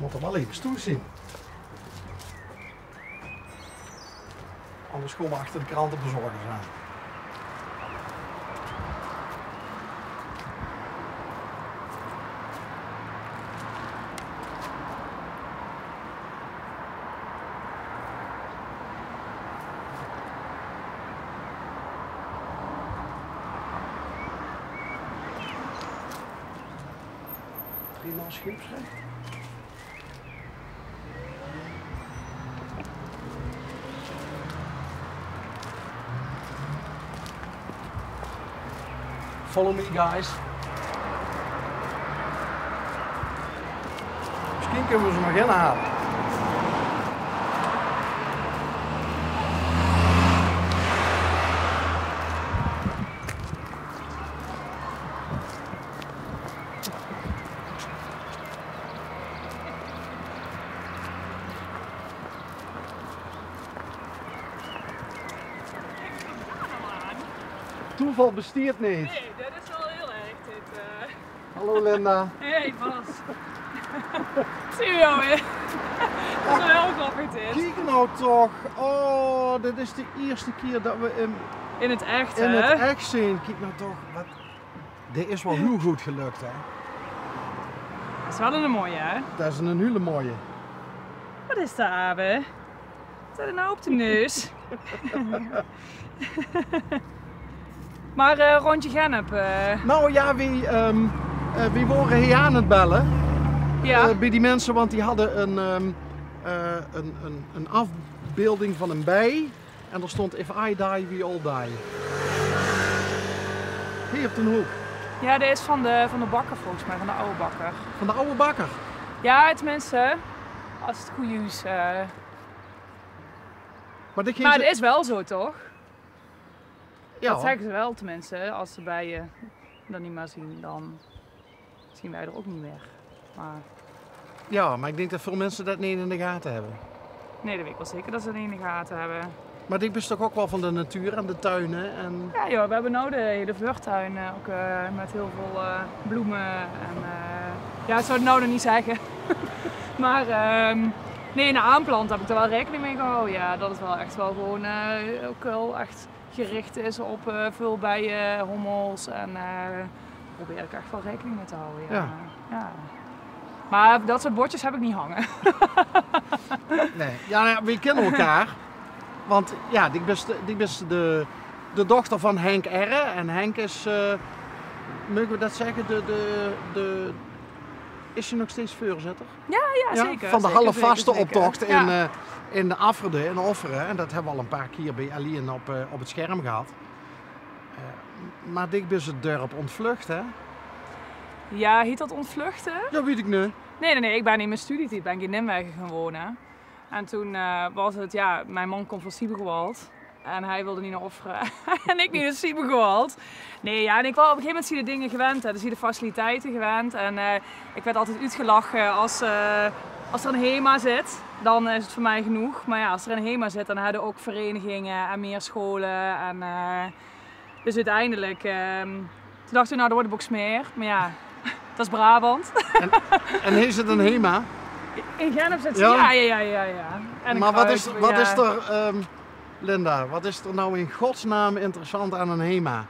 Moet er wel even stoer zien. Anders komen we achter de krantenbezorgers aan. Driemaal scheepsrecht. Follow me, guys. Misschien kunnen we ze nog inhalen. Toeval bestiert niet. Nee, dit is wel heel erg dit. Hallo Linda. Hey Bas. Zie je jou weer? Dat is wel heel grappig dit. Kijk nou toch. Oh, dit is de eerste keer dat we In het echt, in hè? het echt zien. Kijk nou toch. Wat... Dit is wel heel goed gelukt, hè. Dat is wel een mooie, hè? Dat is een hele mooie. Wat is dat, Abe? Zet er nou op de neus? Maar rondje Gennep. Nou ja, wie waren hier aan het bellen? Ja. Bij die mensen, want die hadden een afbeelding van een bij. En er stond If I die, we all die. Hier op de hoek. Ja, dit is van de bakker volgens mij, van de oude bakker. Van de oude bakker. Ja, tenminste, als het goed is. Maar dit Maar het is wel zo, toch? ja. Dat zeggen ze wel, tenminste. Als ze bijen dan niet meer zien, dan zien wij er ook niet meer. Maar Ja, maar ik denk dat veel mensen dat niet in de gaten hebben. nee, dat weet ik wel zeker dat ze het niet in de gaten hebben. Maar dit is toch ook wel van de natuur en de tuinen en... Ja joh, we hebben nou de hele vluchttuin ook met heel veel bloemen. En, ja, ik zou het nou nog niet zeggen. Maar nee, in de aanplant heb ik er wel rekening mee gehouden. Ja, dat het wel echt wel gewoon ook wel echt gericht is op veel bijen, hommels. En daar probeer ik echt wel rekening mee te houden. Ja. Ja. Ja. Maar dat soort bordjes heb ik niet hangen. Nee, ja, nou ja, we kennen elkaar. Want ja, die is de dochter van Henk R. En Henk is, mogen we dat zeggen, is hij nog steeds voorzitter? Ja, zeker. Van de zeker, halfvaste zeker, zeker. optocht Ja. in de Afrede, in Offeren. En dat hebben we al een paar keer bij Alien op het scherm gehad. Maar dit is het dorp ontvlucht, hè? Ja, heet dat ontvluchten? Ja, weet ik niet. Nee, ik ben in mijn studietijd ben ik in Nijmegen gaan wonen. En toen was het, ja, mijn man komt van Siebegewald. En hij wilde niet naar Offeren. En ik niet naar Siebegewald. Nee, ja, en ik was op een gegeven moment zie je de dingen gewend. Hè. Dus zie je de faciliteiten gewend. En ik werd altijd uitgelachen als er een HEMA zit. Dan is het voor mij genoeg. Maar ja, als er een HEMA zit, dan hadden ook verenigingen en meer scholen. En, dus uiteindelijk, toen dacht ik, nou, dat wordt Boksmeer. Maar ja, dat is Brabant. En is het een HEMA? In Gennep zit ze, Ja. ja. En Maar wat is Kruisberg, er, Linda, wat is er nou in godsnaam interessant aan een HEMA?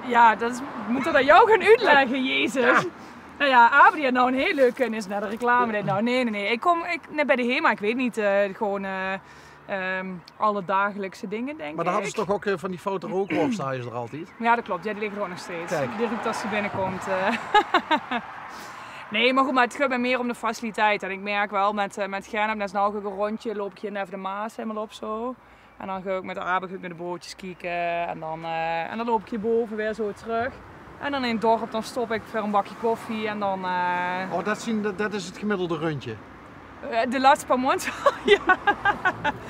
Ja, moet dat aan jou gaan uitleggen, Jezus. Ja. Nou ja, Abe die had nou een heel leuk kennis naar de reclame. Deed. Nou, nee. Nee, bij de HEMA, ik weet niet, gewoon alle dagelijkse dingen, denk ik. Maar dan hadden ze toch ook van die foto-rookworsten er altijd? Ja, dat klopt. Ja, die liggen er ook nog steeds. Kijk. Die ruikt als ze binnenkomt. Nee, maar goed, maar het gaat mij meer om de faciliteit. En ik merk wel met Gennep, dat is nou ook een rondje, loop ik hier even de Maas helemaal op zo. En dan ga ik met de Abe met de bootjes kijken. En dan loop ik hierboven weer zo terug. En dan in het dorp, dan stop ik voor een bakje koffie en dan... Oh, dat is het gemiddelde rondje. De laatste paar maanden, ja.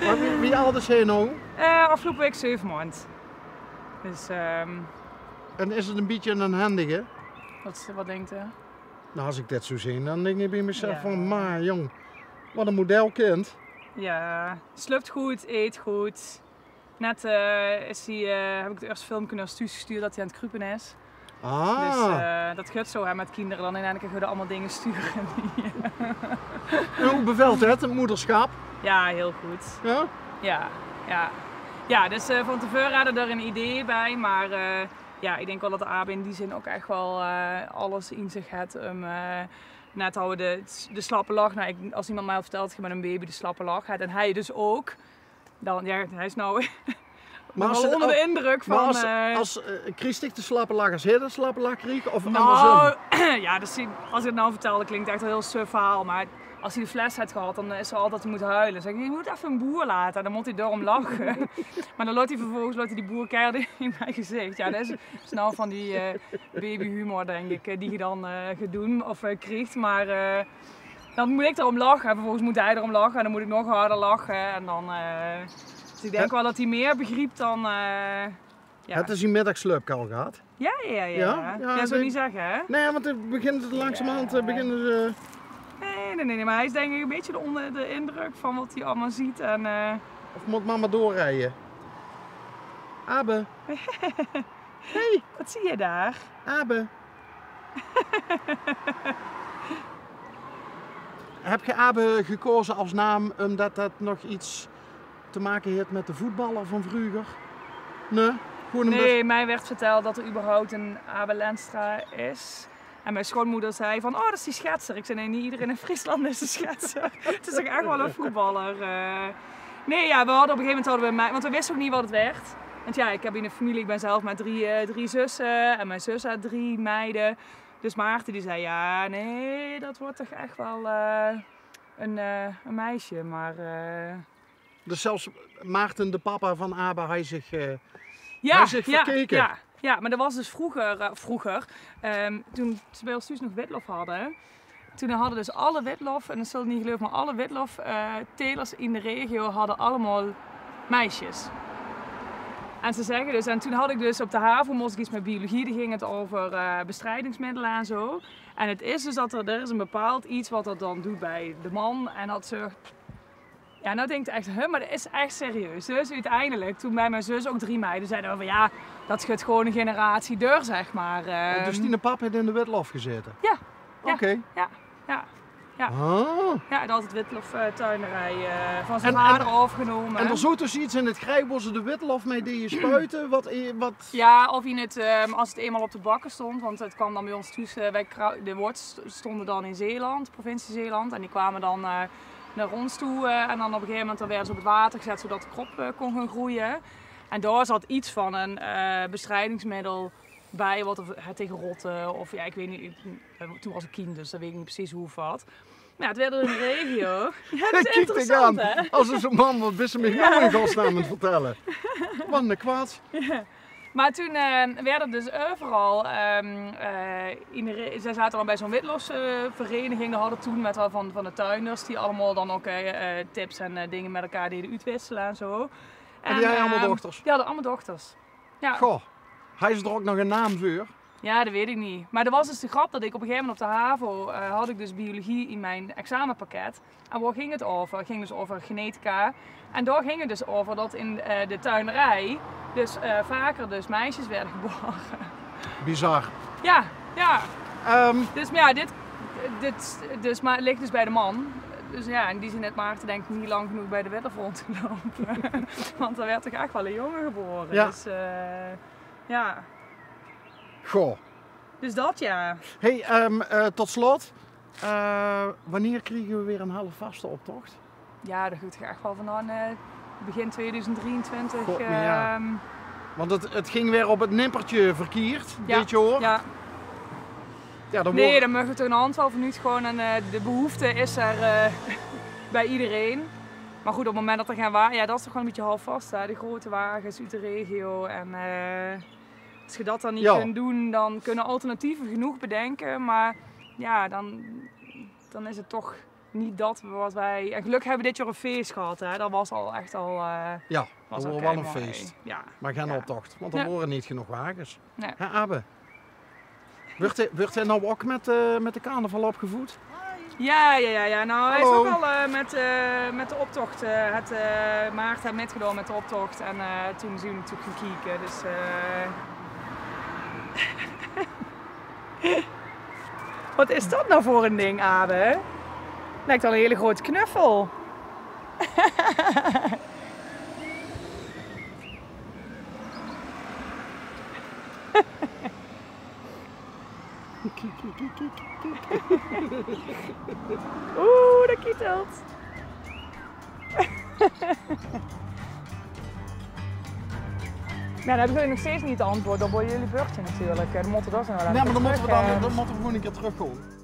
Maar wie ouders zijn nou? Afgelopen week 7 maanden. Dus, En is het een beetje een handige? wat denkt u? Nou, als ik dat zo zie, dan denk ik bij mezelf Ja. van, maar jong, wat een modelkind. Ja, sloopt goed, eet goed. Net heb ik het eerste filmpje naar Stuus gestuurd dat hij aan het kruipen is. Ah. Dus dat gaat zo hè, met kinderen dan uiteindelijk gaan we allemaal dingen sturen. En hoe bevelt het moederschap? Ja, heel goed. Ja? Ja, dus van tevoren hadden we er een idee bij, maar ja, ik denk wel dat de Abe in die zin ook echt wel alles in zich heeft. Net hadden we de slappe lach. Nou, als iemand mij had verteld dat je met een baby de slappe lach hebt en hij dus ook, dan ja, hij is nou Maar wel onder de indruk van. Maar als Christig de slappe lach als hij de slappe lach kreeg of nou, andersom? ja, dus als ik het nou vertel, dat klinkt echt een heel suf verhaal, maar als hij de fles heeft gehad, dan is er altijd hij moet huilen. Dan zeg ik, je moet even een boer laten, dan moet hij daarom lachen. Maar dan loopt hij vervolgens die boer keihard in mijn gezicht. Ja, dat is nou van die babyhumor, denk ik, die je dan gaat doen of krijgt. Maar dan moet ik erom lachen, en vervolgens moet hij erom lachen en dan moet ik nog harder lachen. En dan, dus ik denk wel dat hij meer begrijpt dan... ja. Het is die middagsleupje al gehad. Ja, dat zou ik niet zeggen, hè? Nee, want het begint langzamerhand beginnen ze... Nee, maar hij is denk ik een beetje onder de indruk van wat hij allemaal ziet. En, Of moet mama doorrijden? Abe. Hey. Wat zie je daar? Abe. Heb je Abe gekozen als naam omdat dat nog iets te maken heeft met de voetballer van vroeger? Nee? Nee, mij werd verteld dat er überhaupt een Abe Lenstra is. En mijn schoonmoeder zei van, oh dat is die schetser. Ik zei, nee, niet iedereen in Friesland is een schetser. Het is toch echt wel een voetballer. Nee, ja, we hadden op een gegeven moment, want we wisten ook niet wat het werd. Want ja, ik heb in een familie, ik ben zelf met drie zussen en mijn zus had 3 meiden. Dus Maarten die zei, ja, nee, dat wordt toch echt wel een meisje. Maar, Dus zelfs Maarten, de papa van Abe, hij zich verkeken? Ja, maar dat was dus vroeger toen ze bij ons thuis nog witlof hadden. Toen hadden dus alle witlof, en dat zul je niet geloven, maar alle witlof telers in de regio hadden allemaal meisjes. En ze zeggen dus, en toen had ik dus op de HAVO moest ik iets met biologie, die ging het over bestrijdingsmiddelen en zo. En het is dus dat er is een bepaald iets wat dat dan doet bij de man en dat ze... Ja, nou denkt echt, maar dat is echt serieus. Dus uiteindelijk, toen bij mijn zus ook 3 meiden zeiden we van ja, dat schudt gewoon een generatie deur, zeg maar. Dus die pap heeft in de witlof gezeten? Ja. Oké. Ja. Oh. Ja, dat het witloftuinerij van zijn vader overgenomen. En er zo tussen iets in het grijbos de witlof mee die je spuiten? Wat... Ja, of in het, als het eenmaal op de bakken stond, want het kwam dan bij ons thuis, de worts stonden dan in Zeeland, provincie Zeeland, en die kwamen dan naar ons toe en dan op een gegeven moment dan werden ze op het water gezet zodat de krop kon gaan groeien. En daar zat iets van een bestrijdingsmiddel bij, wat het tegen rotten of ja, ik weet niet, toen was ik kind dus dan weet ik niet precies hoe of wat. Maar ja, het werd er in de regio. Ja, dat is interessant, hè? Als er zo'n man wat best me nou in godsnaam moet vertellen. Wat een kwaad. Ja. Maar toen werden dus overal, zij zaten dan bij zo'n witlofsvereniging, dat hadden toen met van de tuinders, die allemaal dan ook tips en dingen met elkaar deden uitwisselen en zo. En die hadden allemaal dochters? Die hadden allemaal dochters. Ja. Goh, hij is er ook nog een naam voor? Ja, dat weet ik niet. Maar er was dus de grap dat ik op een gegeven moment op de HAVO had ik dus biologie in mijn examenpakket. En waar ging het over? Het ging dus over genetica. En daar ging het dus over dat in de tuinerij dus vaker dus meisjes werden geboren. Bizar. Ja. Dus maar ja, dit ligt dus bij de man. Dus ja, in die zin net Maarten denk ik niet lang genoeg bij de witlof rondgelopen. Want er werd toch echt wel een jongen geboren. Ja. Dus ja. Goh. Dus dat ja. Hey, tot slot. Wanneer krijgen we weer een half vaste optocht? Ja, dat gaat echt wel van begin 2023. God, ja. Want het ging weer op het nippertje verkeerd, ja, weet je hoor. Ja. Ja, dan nee, dan mogen we toch een handval van niet gewoon. En de behoefte is er bij iedereen. Maar goed, op het moment dat er gaan wagen, ja, dat is toch gewoon een beetje half vast. Hè? De grote wagens uit de regio. En als je dat dan niet kunt doen, dan kunnen alternatieven genoeg bedenken. Maar ja, dan is het toch niet dat wat wij... En gelukkig hebben we dit jaar een feest gehad. Hè? Dat was al echt al... ja, dat was wel een feest. Ja. Maar geen optocht, want er worden niet genoeg wagens. Nee. Hè, Abe? Wordt hij nou ook met de carnaval opgevoed? Ja. Nou, hij is ook al met de optocht. Maarten heeft metgedaan met de optocht. En toen zijn we natuurlijk gaan kijken. Dus Wat is dat nou voor een ding, Abe? Lijkt wel een hele grote knuffel. Oeh, dat kietelt. Ja, dan hebben jullie nog steeds niet het antwoord op jullie beurtje natuurlijk. De moeten dat zijn wel Nee, maar dan moeten we gewoon een keer terugkomen.